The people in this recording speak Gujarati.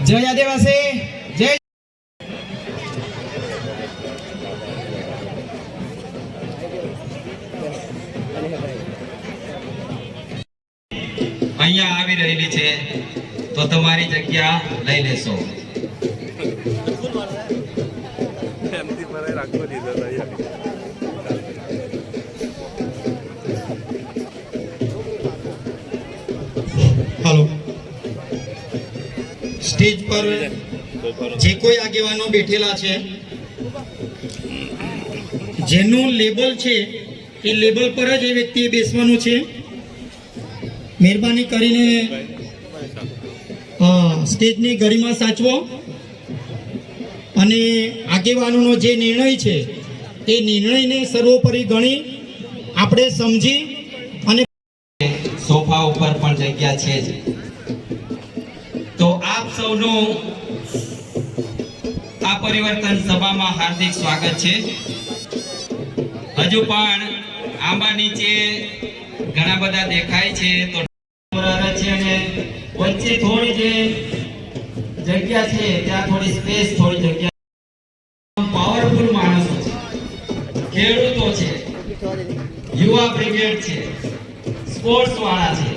જય આદિવાસી જય અહીંયા આવી રહેલી છે તો તમારી જગ્યા લઈ લેશો. હાલો સ્ટેજ પર જે કોઈ આગેવાનો બેઠેલા છે જેનું લેબલ છે એ લેબલ પર જ એ વ્યક્તિએ બેસવાનું છે. મહેરબાની કરીને સ્ટેજની ગરિમા સાચવો અને આગેવાનોનો જે નિર્ણય છે એ નિર્ણયને સર્વોપરી ગણી આપણે સમજી અને સોફા ઉપર પણ જગ્યા છે જ. તો આપ સૌનું આ પરિવર્તન સભામાં હાર્દિક સ્વાગત છે. હજુ પણ આંબા નીચે ઘણા બધા દેખાય છે તો છે અને વચ્ચે થોડી જે જગ્યા છે ત્યાં થોડી સ્પેસ થોડી જગ્યા પાવરફુલ માણસો છે, ખેડૂતો છે, યુવા બ્રિગેડ છે, સ્પોર્ટ્સ વાળા છે,